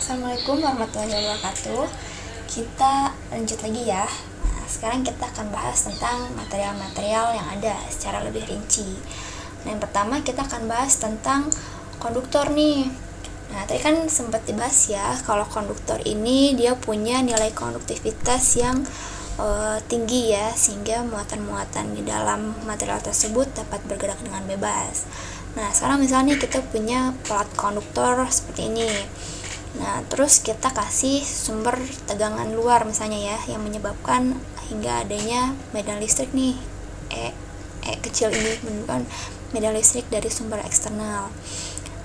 Assalamualaikum warahmatullahi wabarakatuh. Kita lanjut lagi ya. Nah, sekarang kita akan bahas tentang material-material yang ada secara lebih rinci. Nah, yang pertama kita akan bahas tentang konduktor nih. Nah, tadi kan sempat dibahas ya, kalau konduktor ini dia punya nilai konduktivitas yang tinggi ya, sehingga muatan-muatan di dalam material tersebut dapat bergerak dengan bebas. Nah, sekarang misalnya kita punya plat konduktor seperti ini. Nah, terus kita kasih sumber tegangan luar misalnya ya, yang menyebabkan hingga adanya medan listrik nih. E kecil ini menunjukkan medan listrik dari sumber eksternal.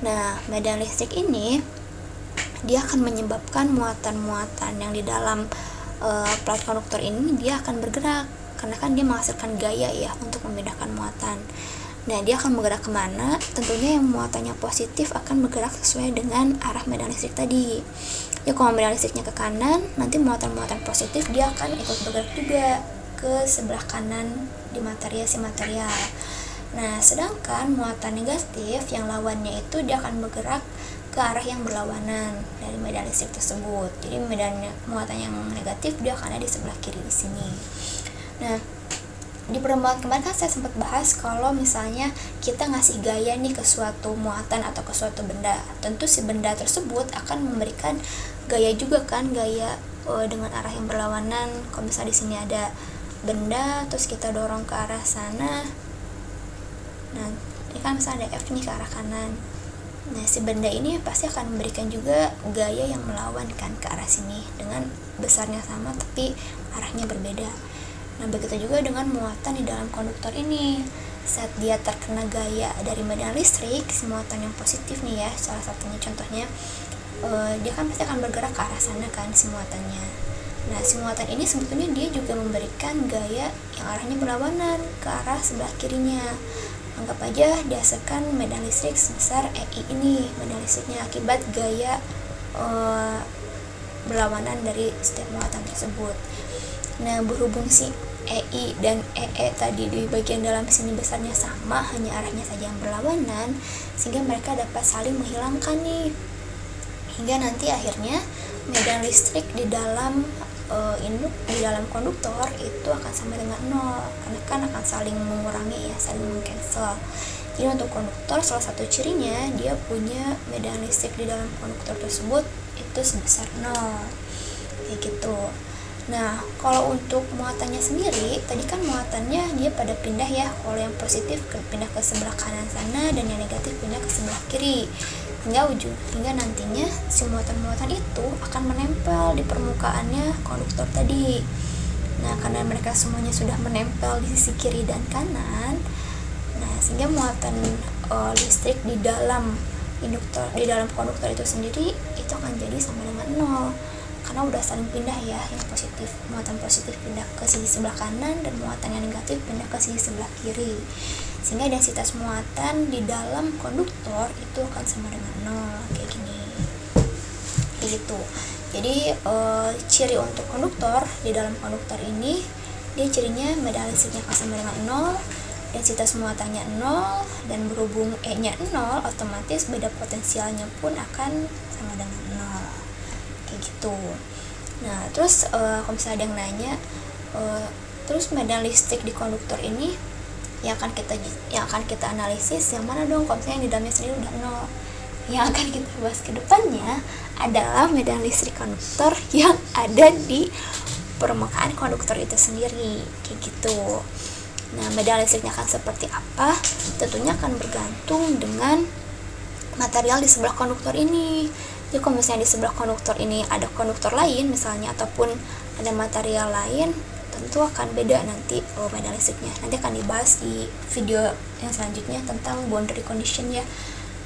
Nah, medan listrik ini dia akan menyebabkan muatan-muatan yang di dalam plat konduktor ini dia akan bergerak, karena kan dia menghasilkan gaya ya untuk memindahkan muatan. Nah, dia akan bergerak kemana? Tentunya yang muatannya positif akan bergerak sesuai dengan arah medan listrik tadi. Ya, kalau medan listriknya ke kanan, nanti muatan-muatan positif dia akan ikut bergerak juga ke sebelah kanan di si material. Nah, sedangkan muatan negatif yang lawannya itu dia akan bergerak ke arah yang berlawanan dari medan listrik tersebut. Jadi muatan yang negatif dia akan ada di sebelah kiri di sini. Nah, di pertemuan kemarin kan saya sempat bahas kalau misalnya kita ngasih gaya nih ke suatu muatan atau ke suatu benda, tentu si benda tersebut akan memberikan gaya juga kan, gaya dengan arah yang berlawanan. Kalau misalnya di sini ada benda terus kita dorong ke arah sana, nah ini kan misalnya ada F nih ke arah kanan, nah si benda ini pasti akan memberikan juga gaya yang melawan kan ke arah sini, dengan besarnya sama tapi arahnya berbeda. Nah, begitu juga dengan muatan di dalam konduktor ini. Saat dia terkena gaya dari medan listrik, si muatan yang positif nih ya, salah satunya contohnya, dia kan pasti akan bergerak ke arah sana kan si muatannya. Nah, si muatan ini sebetulnya dia juga memberikan gaya yang arahnya berlawanan ke arah sebelah kirinya. Anggap aja dihasilkan medan listrik sebesar EI ini, medan listriknya akibat gaya berlawanan dari setiap muatan tersebut. Nah, berhubung si EI dan EE tadi di bagian dalam sini besarnya sama, hanya arahnya saja yang berlawanan, sehingga mereka dapat saling menghilangkan nih. Hingga nanti akhirnya medan listrik di dalam di dalam konduktor itu akan sama dengan 0, karena kan akan saling mengurangi ya, saling mengcancel. Jadi untuk konduktor salah satu cirinya dia punya medan listrik di dalam konduktor tersebut itu sebesar 0. Kayak gitu. Nah, kalau untuk muatannya sendiri, tadi kan muatannya dia pada pindah ya. Kalau yang positif pindah ke sebelah kanan sana, dan yang negatif pindah ke sebelah kiri. Hingga nantinya si muatan-muatan itu akan menempel di permukaannya konduktor tadi. Nah, karena mereka semuanya sudah menempel di sisi kiri dan kanan, nah sehingga muatan listrik di dalam konduktor itu sendiri itu akan jadi sama dengan 0. Karena udah saling pindah ya, yang positif, muatan positif pindah ke sisi sebelah kanan dan muatan yang negatif pindah ke sisi sebelah kiri, sehingga densitas muatan di dalam konduktor itu akan sama dengan 0 kayak gini, kayak gitu. Jadi ciri untuk konduktor di dalam konduktor ini, dia cirinya medan listriknya akan sama dengan 0, densitas muatannya 0, dan berhubung E nya 0, otomatis beda potensialnya pun akan sama dengan 0 gitu. Nah, terus kalau misalnya ada yang nanya, terus medan listrik di konduktor ini yang akan kita analisis yang mana dong, kalau misalnya yang di dalamnya sendiri udah 0. Yang akan kita bahas ke depannya adalah medan listrik konduktor yang ada di permukaan konduktor itu sendiri, kayak gitu. Nah, medan listriknya akan seperti apa? Tentunya akan bergantung dengan material di sebelah konduktor ini. Jadi kalau misalnya di sebelah konduktor ini ada konduktor lain misalnya, ataupun ada material lain, tentu akan beda nanti medan listriknya. Nanti akan dibahas di video yang selanjutnya tentang boundary condition ya.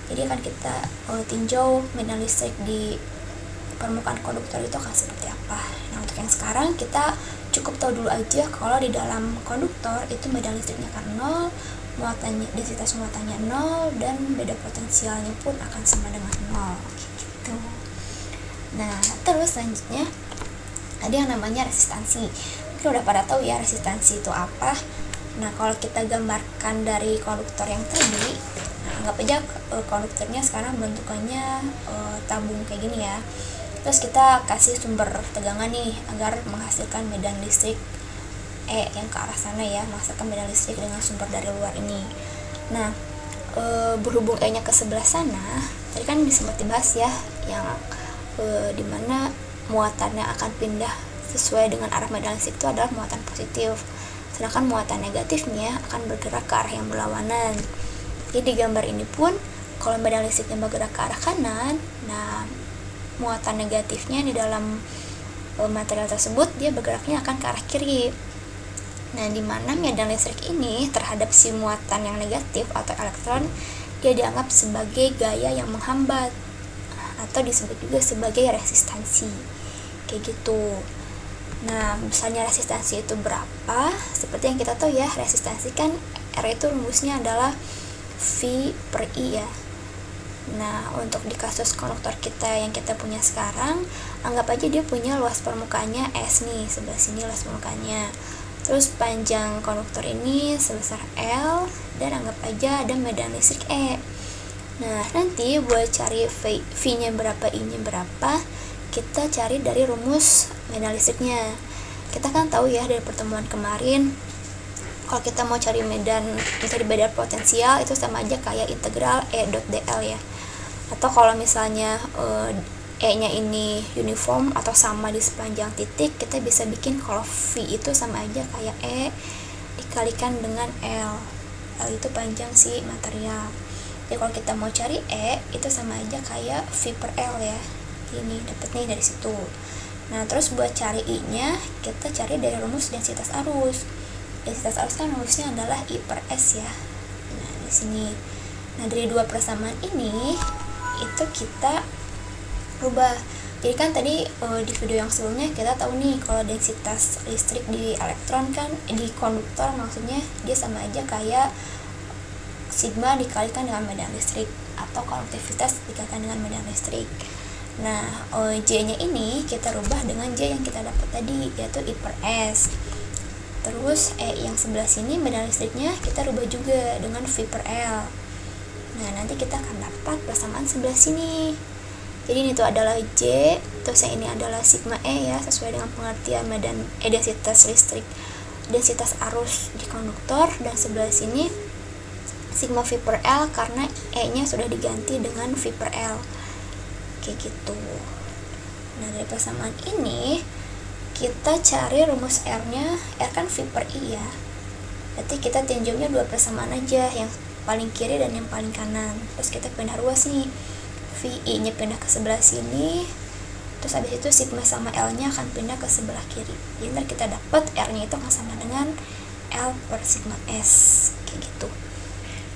Jadi akan kita tinjau medan listrik di permukaan konduktor itu akan seperti apa. Nah, untuk yang sekarang kita cukup tahu dulu aja kalau di dalam konduktor itu medan listriknya akan 0, densitas muatannya 0, dan beda potensialnya pun akan sama dengan 0 gitu. Nah, terus selanjutnya ada yang namanya resistansi. Mungkin udah pada tahu ya resistansi itu apa. Nah, kalau kita gambarkan dari konduktor yang tadi, nah, anggap aja konduktornya sekarang bentukannya tabung kayak gini ya. Terus kita kasih sumber tegangan nih agar menghasilkan medan listrik E yang ke arah sana ya, menghasilkan medan listrik dengan sumber dari luar ini. Nah, berhubung E nya ke sebelah sana, tadi kan sempat dibahas ya, yang dimana muatannya akan pindah sesuai dengan arah medan listrik itu adalah muatan positif, sedangkan muatan negatifnya akan bergerak ke arah yang berlawanan. Jadi di gambar ini pun kalau medan listriknya bergerak ke arah kanan, nah muatan negatifnya di dalam material tersebut dia bergeraknya akan ke arah kiri. Nah, di mana medan listrik ini terhadap si muatan yang negatif atau elektron dia dianggap sebagai gaya yang menghambat atau disebut juga sebagai resistansi. Kayak gitu. Nah, besarnya resistansi itu berapa? Seperti yang kita tahu ya, resistansi kan R itu rumusnya adalah V per I ya. Nah, untuk di kasus konduktor kita yang kita punya sekarang, anggap aja dia punya luas permukaannya S nih, sebelah sini luas permukaannya. Terus panjang konduktor ini sebesar L, dan anggap aja ada medan listrik E. Nah, nanti buat cari V-nya berapa, I-nya berapa, kita cari dari rumus medan listriknya. Kita kan tahu ya dari pertemuan kemarin, kalau kita mau cari medan potensial itu sama aja kayak integral E dot dl ya. Atau kalau misalnya E-nya ini uniform atau sama di sepanjang titik, kita bisa bikin kalau V itu sama aja kayak E dikalikan dengan L. L itu panjang si material. Jadi kalau kita mau cari E itu sama aja kayak V per L ya. Ini dapat nih dari situ. Nah, terus buat cari I-nya, kita cari dari rumus densitas arus. Densitas arus kan rumusnya adalah I per S ya. Nah, di sini. Nah, dari dua persamaan ini itu kita rubah. Jadi kan tadi di video yang sebelumnya kita tahu nih kalau densitas listrik di elektron kan di konduktor maksudnya dia sama aja kayak sigma dikalikan dengan medan listrik atau konduktivitas dikalikan dengan medan listrik. Nah, J-nya ini kita rubah dengan J yang kita dapat tadi, yaitu I per S. Terus E yang sebelah sini medan listriknya kita rubah juga dengan V per L. Nah, nanti kita akan dapat persamaan sebelah sini. Jadi ini tuh adalah J, terus yang ini adalah sigma E ya, sesuai dengan pengertian medan densitas listrik, densitas arus di konduktor, dan sebelah sini sigma V per L karena E-nya sudah diganti dengan V per L. Kayak gitu. Nah, dari persamaan ini kita cari rumus R-nya, R kan V per I ya. Berarti kita tinjaunya dua persamaan aja, yang paling kiri dan yang paling kanan. Terus kita pindah ruas nih, VI-nya pindah ke sebelah sini, terus habis itu sigma sama L-nya akan pindah ke sebelah kiri. Jadi ntar kita dapat R-nya itu akan sama dengan L per sigma S, kayak gitu.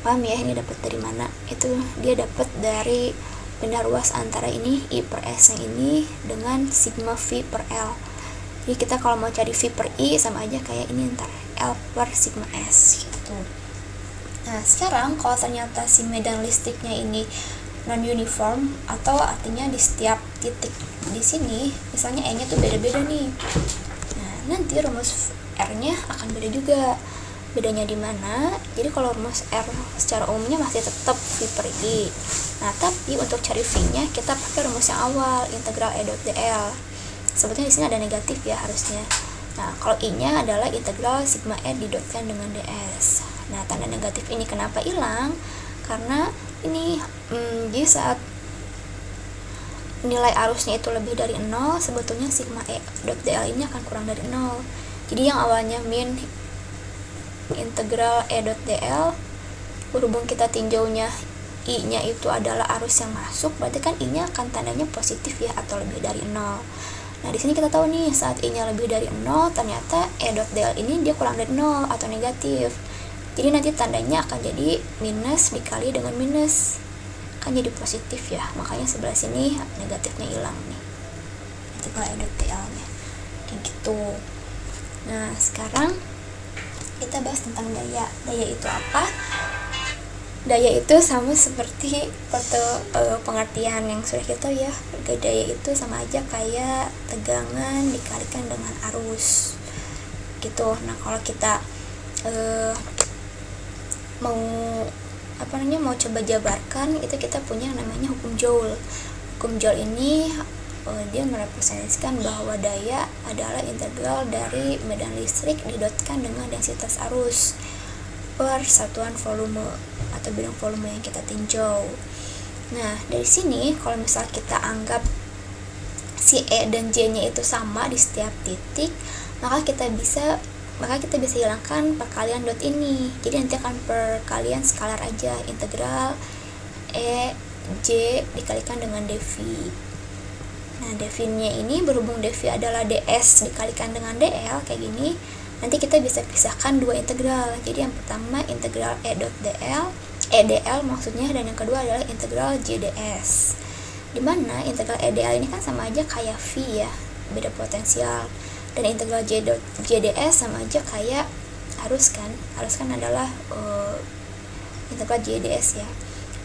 Paham ya ini dapat dari mana? Itu dia dapat dari pindah ruas antara ini I per S yang ini dengan sigma V per L. Jadi kita kalau mau cari V per I sama aja kayak ini ntar L per sigma S gitu. Nah, sekarang kalau ternyata si medan listriknya ini non uniform atau artinya di setiap titik di sini misalnya E-nya tuh beda-beda nih. Nah, nanti rumus R-nya akan beda juga. Bedanya di mana? Jadi kalau rumus R secara umumnya masih tetap V per I. Nah, tapi untuk cari V-nya kita pakai rumus yang awal, integral E dot dl. Sebetulnya di sini ada negatif ya harusnya. Nah, kalau I-nya adalah integral sigma E didotkan dengan ds. Nah, tanda negatif ini kenapa hilang? Karena ini di saat nilai arusnya itu lebih dari 0, sebetulnya sigma E dot dl ini akan kurang dari 0. Jadi yang awalnya min integral E dot dl, berhubung kita tinjaunya I-nya itu adalah arus yang masuk, berarti kan I-nya akan tandanya positif ya, atau lebih dari 0. Nah, di sini kita tahu nih saat I-nya lebih dari 0, ternyata E dot dl ini dia kurang dari 0 atau negatif. Jadi nanti tandanya akan jadi minus dikali dengan minus, kan jadi positif ya, makanya sebelah sini negatifnya hilang nih, integral E dot dl-nya kayak gitu. Nah, sekarang kita bahas tentang daya. Daya itu apa? Daya itu sama seperti pengertian yang sudah kita ya. Daya itu sama aja kayak tegangan dikalikan dengan arus gitu. Nah, kalau kita mau coba jabarkan, itu kita punya namanya hukum Joule. Hukum Joule ini dia merepresentasikan bahwa daya adalah integral dari medan listrik didotkan dengan densitas arus per satuan volume atau bidang volume yang kita tinjau. Nah, dari sini kalau misal kita anggap si E dan J-nya itu sama di setiap titik, maka kita bisa hilangkan perkalian dot ini. Jadi nanti akan perkalian skalar aja, integral E J dikalikan dengan dV. Nah, dV-nya ini berhubung dV adalah ds dikalikan dengan dl kayak gini, nanti kita bisa pisahkan dua integral. Jadi yang pertama integral E dot dl, dl maksudnya, dan yang kedua adalah integral J ds. Dimana integral E dl ini kan sama aja kayak V ya, beda potensial. Dan integral J ds sama aja kayak arus kan adalah integral J ds ya.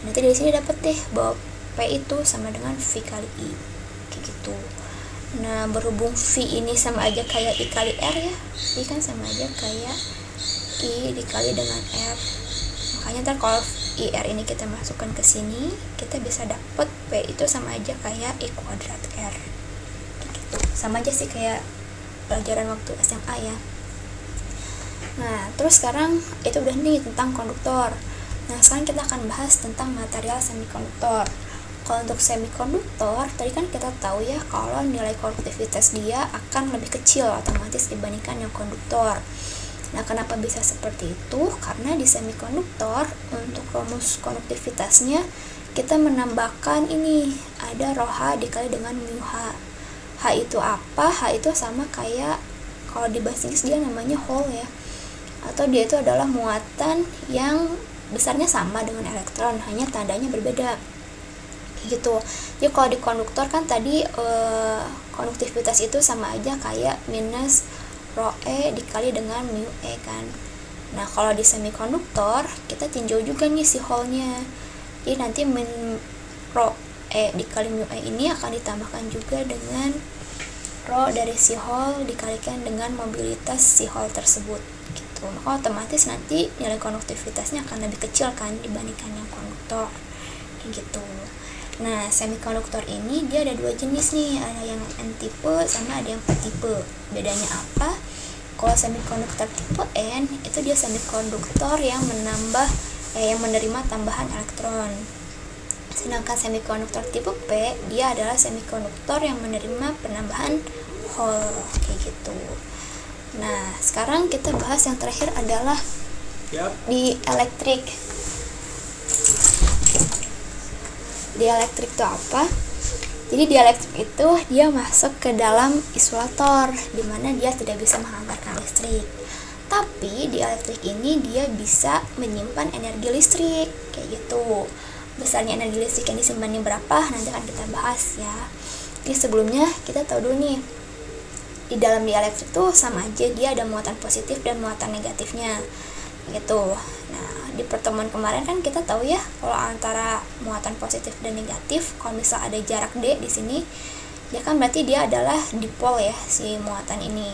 Nanti dari sini dapat deh bahwa P itu sama dengan V kali I kayak gitu. Nah, berhubung V ini sama aja kayak I kali R ya, I kan sama aja kayak I dikali dengan R. Makanya ntar kalau IR ini kita masukkan ke sini, kita bisa dapat P itu sama aja kayak I kuadrat R kayak gitu. Sama aja sih kayak pelajaran waktu SMA ya. Nah, terus sekarang itu udah nih tentang konduktor. Nah, sekarang kita akan bahas tentang material semikonduktor. Kalau untuk semikonduktor, tadi kan kita tahu ya kalau nilai konduktivitas dia akan lebih kecil otomatis dibandingkan yang konduktor. Nah, kenapa bisa seperti itu? Karena di semikonduktor untuk rumus konduktivitasnya kita menambahkan ini, ada rho H dikali dengan mu H. H itu apa? H itu sama kayak kalau di bahasa Inggris dia namanya hole ya. Atau dia itu adalah muatan yang besarnya sama dengan elektron, hanya tandanya berbeda gitu. Jadi kalau di konduktor kan tadi konduktivitas itu sama aja kayak minus rho E dikali dengan mu E kan. Nah, kalau di semikonduktor kita tinjau juga nih si hole-nya. Jadi nanti rho E dikali mu E ini akan ditambahkan juga dengan rho dari si hole dikalikan dengan mobilitas si hole tersebut gitu. Maka otomatis nanti nilai konduktivitasnya akan lebih kecil kan dibandingkan yang konduktor kayak gitu. Nah, semikonduktor ini dia ada dua jenis nih, ada yang N tipe sama ada yang P tipe. Bedanya apa? Kalau semikonduktor tipe N itu dia semikonduktor yang yang menerima tambahan elektron. Sedangkan semikonduktor tipe P dia adalah semikonduktor yang menerima penambahan hole kayak gitu. Nah, sekarang kita bahas yang terakhir adalah di elektrik. Di elektrik itu apa? Jadi di elektrik itu dia masuk ke dalam isolator, di mana dia tidak bisa menghantarkan listrik. Tapi di elektrik ini dia bisa menyimpan energi listrik kayak gitu. Besarnya energi listrik yang disimpan ini berapa? Nanti akan kita bahas ya. Jadi sebelumnya kita tahu dulu nih, di dalam di elektrik tuh sama aja dia ada muatan positif dan muatan negatifnya gitu. Nah, di pertemuan kemarin kan kita tahu ya kalau antara muatan positif dan negatif, kalau misal ada jarak D di sini, dia kan berarti dia adalah dipol ya si muatan ini.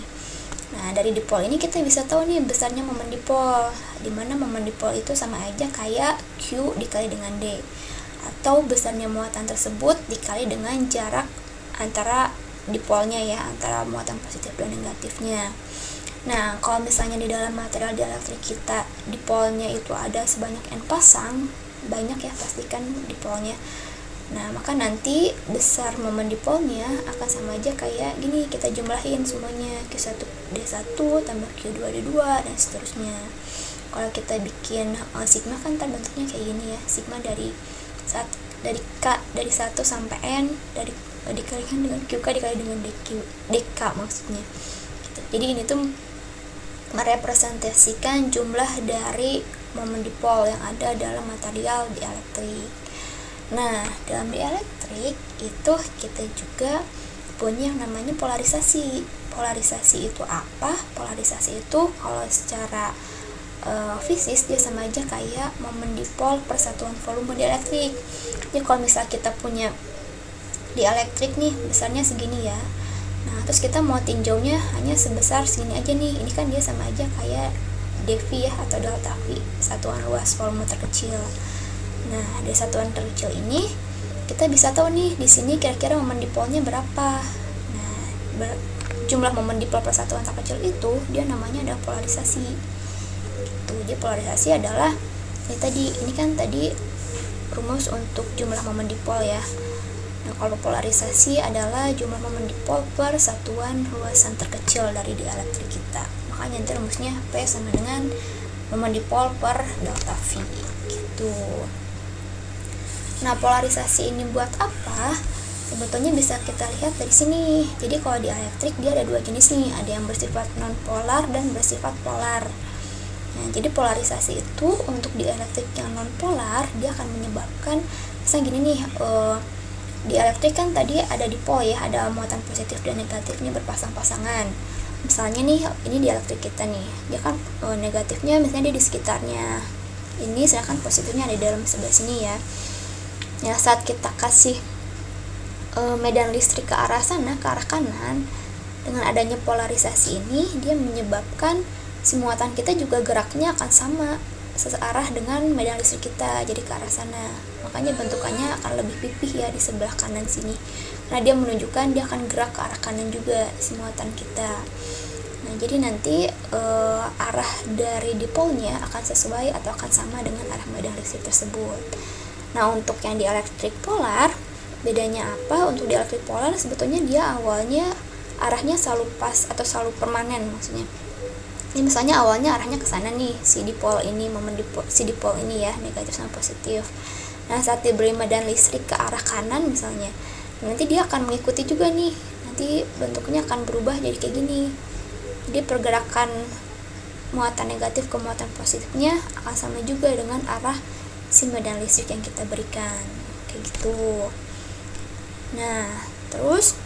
Nah, dari dipol ini kita bisa tahu nih besarnya momen dipol, dimana momen dipol itu sama aja kayak Q dikali dengan D, atau besarnya muatan tersebut dikali dengan jarak antara dipolnya ya, antara muatan positif dan negatifnya. Nah, kalau misalnya di dalam material di elektrik kita dipolnya itu ada sebanyak N pasang, banyak ya pastikan dipolnya. Nah, maka nanti besar momen dipolnya akan sama aja kayak gini, kita jumlahin semuanya, Q1D1 tambah Q2D2 dan seterusnya. Kalau kita bikin sigma kan ntar bentuknya kayak gini ya, sigma dari K dari 1 sampai N dikalikan dengan QK dikali dengan DK maksudnya gitu. Jadi ini tuh merepresentasikan jumlah dari momen dipol yang ada dalam material di elektrik. Nah, dalam di elektrik itu kita juga punya yang namanya polarisasi. Polarisasi itu apa? Polarisasi itu kalau secara fisis dia sama aja kayak momen dipol per satuan volume di elektrik. Jadi kalau misal kita punya di elektrik nih besarnya segini ya, nah terus kita mau tinjaunya hanya sebesar segini aja nih, ini kan dia sama aja kayak dV ya atau delta V, satuan luas volume terkecil. Nah, dari satuan terkecil ini kita bisa tahu nih di sini kira-kira momen dipolnya berapa. Nah, jumlah momen dipol per satuan terkecil itu dia namanya adalah polarisasi. Jadi polarisasi adalah ini kan tadi rumus untuk jumlah momen dipol ya. Nah, kalau polarisasi adalah jumlah momen dipol per satuan luasan terkecil dari dielektrik kita. Makanya nanti rumusnya P sama dengan momen dipol per delta V gitu. Nah, polarisasi ini buat apa? Sebetulnya bisa kita lihat dari sini. Jadi kalau di elektrik dia ada dua jenis nih, ada yang bersifat non-polar dan bersifat polar. Nah, jadi polarisasi itu untuk di elektrik yang non-polar dia akan menyebabkan, misalnya gini nih, di elektrik kan tadi ada dipol ya, ada muatan positif dan negatifnya berpasang-pasangan. Misalnya nih, ini di elektrik kita nih, dia kan negatifnya misalnya dia di sekitarnya ini, sedangkan positifnya ada di dalam sebelah sini ya. Ya, saat kita kasih medan listrik ke arah sana, ke arah kanan, dengan adanya polarisasi ini dia menyebabkan si muatan kita juga geraknya akan sama searah dengan medan listrik kita, jadi ke arah sana. Makanya bentukannya akan lebih pipih ya di sebelah kanan sini, karena dia menunjukkan dia akan gerak ke arah kanan juga si muatan kita. Nah, jadi nanti arah dari dipolnya akan sesuai atau akan sama dengan arah medan listrik tersebut. Nah, untuk yang di elektrik polar bedanya apa? Untuk di elektrik polar sebetulnya dia awalnya arahnya selalu pas atau selalu permanen, maksudnya ini misalnya awalnya arahnya ke sana nih, si dipol ini, momen dipol, si dipol ini ya, negatif sama positif. Nah, saat diberi medan listrik ke arah kanan misalnya, nanti dia akan mengikuti juga nih, nanti bentuknya akan berubah jadi kayak gini. Jadi pergerakan muatan negatif ke muatan positifnya akan sama juga dengan arah si medan listrik yang kita berikan, kayak gitu. Nah, terus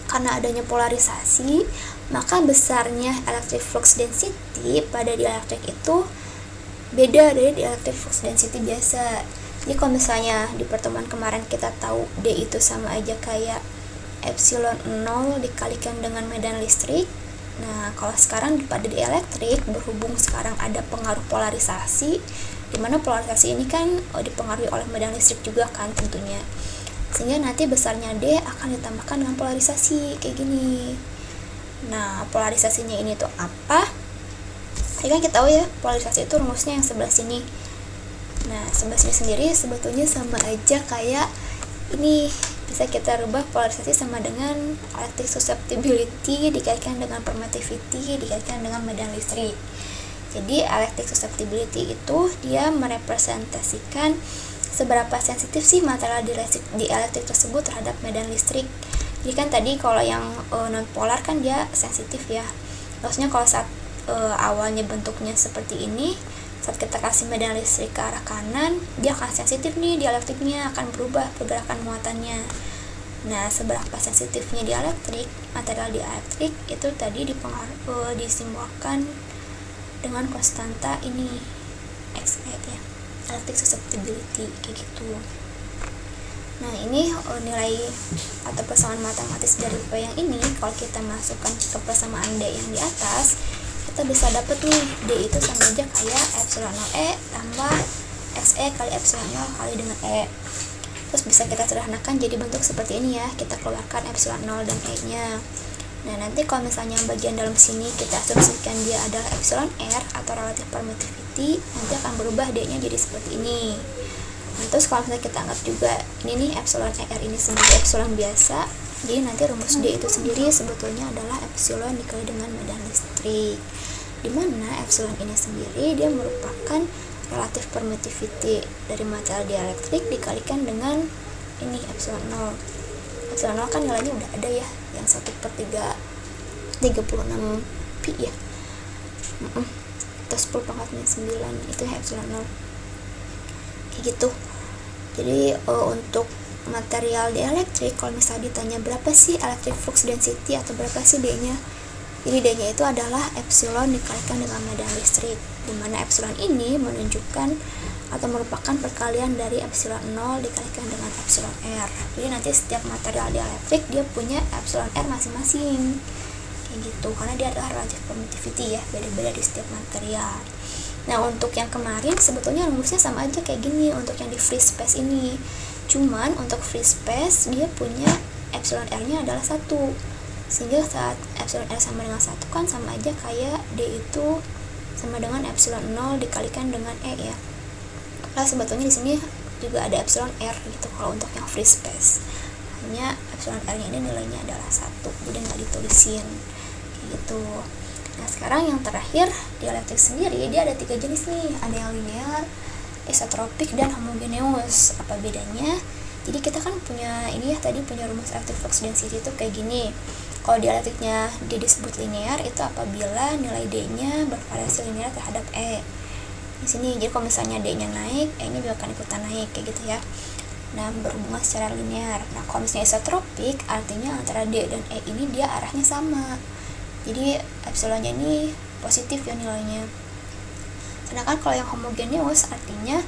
karena adanya polarisasi, maka besarnya electric flux density pada dieelektrik itu beda dari dielectric flux density biasa. Jadi kalau misalnya di pertemuan kemarin kita tahu D itu sama aja kayak epsilon 0 dikalikan dengan medan listrik. Nah, kalau sekarang pada dieelektrik, berhubung sekarang ada pengaruh polarisasi, dimana polarisasi ini kan dipengaruhi oleh medan listrik juga kan tentunya, sehingga nanti besarnya D akan ditambahkan dengan polarisasi kayak gini. Nah, polarisasinya ini tuh apa? Tadi kan kita tahu ya, polarisasi itu rumusnya yang sebelah sini. Nah, sebelah sini sendiri sebetulnya sama aja kayak ini, bisa kita rubah polarisasi sama dengan electric susceptibility dikaitkan dengan permittivity dikaitkan dengan medan listrik. Jadi electric susceptibility itu dia merepresentasikan seberapa sensitif sih material di elektrik tersebut terhadap medan listrik. Jadi kan tadi kalau yang non polar kan dia sensitif ya. Maksudnya kalau saat awalnya bentuknya seperti ini, saat kita kasih medan listrik ke arah kanan, dia akan sensitif nih, dielektriknya akan berubah pergerakan muatannya. Nah, seberapa sensitifnya dielektrik, material dielektrik itu tadi disimbolkan dengan konstanta ini XE ya, electric susceptibility kayak gitu. Nah, ini nilai atau persamaan matematis dari P yang ini, kalau kita masukkan ke persamaan D yang di atas, kita bisa dapat nih D itu sama aja kayak epsilon 0 E tambah XE kali epsilon 0 kali dengan E. Terus bisa kita sederhanakan jadi bentuk seperti ini ya, kita keluarkan epsilon 0 dan E nya. Nah, nanti kalau misalnya bagian dalam sini kita asumsikan dia adalah epsilon R atau relative permittivity, nanti akan berubah D nya jadi seperti ini. Nah, terus kalau misalnya kita anggap juga ini nih epsilon R ini sebagai epsilon biasa, jadi nanti rumus D itu sendiri sebetulnya adalah epsilon dikali dengan medan listrik, dimana epsilon ini sendiri dia merupakan relative permittivity dari material dielektrik dikalikan dengan ini epsilon 0. Epsilon 0 kan nilainya udah ada ya, yang 1/36 pi ya, atau 10 pangkat 9 itu epsilon 0 kayak gitu. Jadi untuk material dielektrik, kalau misalnya ditanya berapa sih electric flux density atau berapa sih D-nya, jadi D-nya itu adalah epsilon dikalikan dengan medan listrik, dimana epsilon ini menunjukkan atau merupakan perkalian dari epsilon 0 dikalikan dengan epsilon R. Jadi nanti setiap material dielektrik dia punya epsilon R masing-masing kayak gitu, karena dia adalah relative permittivity ya, beda-beda di setiap material. Nah, untuk yang kemarin sebetulnya rumusnya sama aja kayak gini untuk yang di free space ini. Cuman untuk free space dia punya epsilon R-nya adalah 1, sehingga saat epsilon R sama dengan 1 kan sama aja kayak D itu sama dengan epsilon 0 dikalikan dengan E ya. Nah sebetulnya di sini juga ada epsilon R gitu kalau untuk yang free space, hanya epsilon R nya ini nilainya adalah 1, jadi nggak ditulisin kayak gitu. Nah sekarang yang terakhir, dielektrik sendiri dia ada 3 jenis nih, ada yang linear, isotropik, dan homogeneous. Apa bedanya? Jadi kita kan punya ini ya, tadi punya rumus electric flux density itu kayak gini. Kalau dielektriknya dia disebut linear itu apabila nilai D-nya bervariasi linear terhadap E. Di sini jadi kalau misalnya D-nya naik, E-nya juga akan ikutan naik kayak gitu ya. Nah, berhubungan secara linear. Nah, kalau misalnya isotropik artinya antara D dan E ini dia arahnya sama. Jadi epsilonnya ini positif ya nilainya. Sedangkan kalau yang homogeneous artinya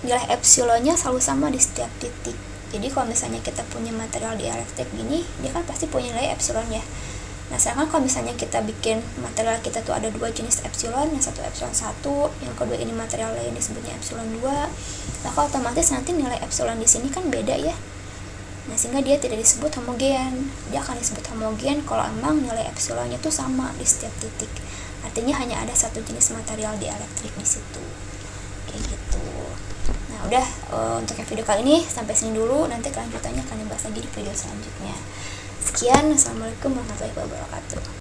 nilai epsilonnya selalu sama di setiap titik. Jadi kalau misalnya kita punya material dielektrik gini, dia kan pasti punya nilai epsilon ya. Nah sedangkan kalau misalnya kita bikin material kita tuh ada 2 jenis epsilon, yang satu epsilon 1, yang kedua ini material lain disebutnya epsilon 2. Maka otomatis nanti nilai epsilon di sini kan beda ya. Nah sehingga dia tidak disebut homogen. Dia akan disebut homogen kalau emang nilai epsilonnya tuh sama di setiap titik. Artinya hanya ada satu jenis material dielektrik di situ. Kayak gitu. Nah udah, untuk yang video kali ini sampai sini dulu, nanti kelanjutannya akan dibahas lagi di video selanjutnya. Sekian, assalamualaikum warahmatullahi wabarakatuh.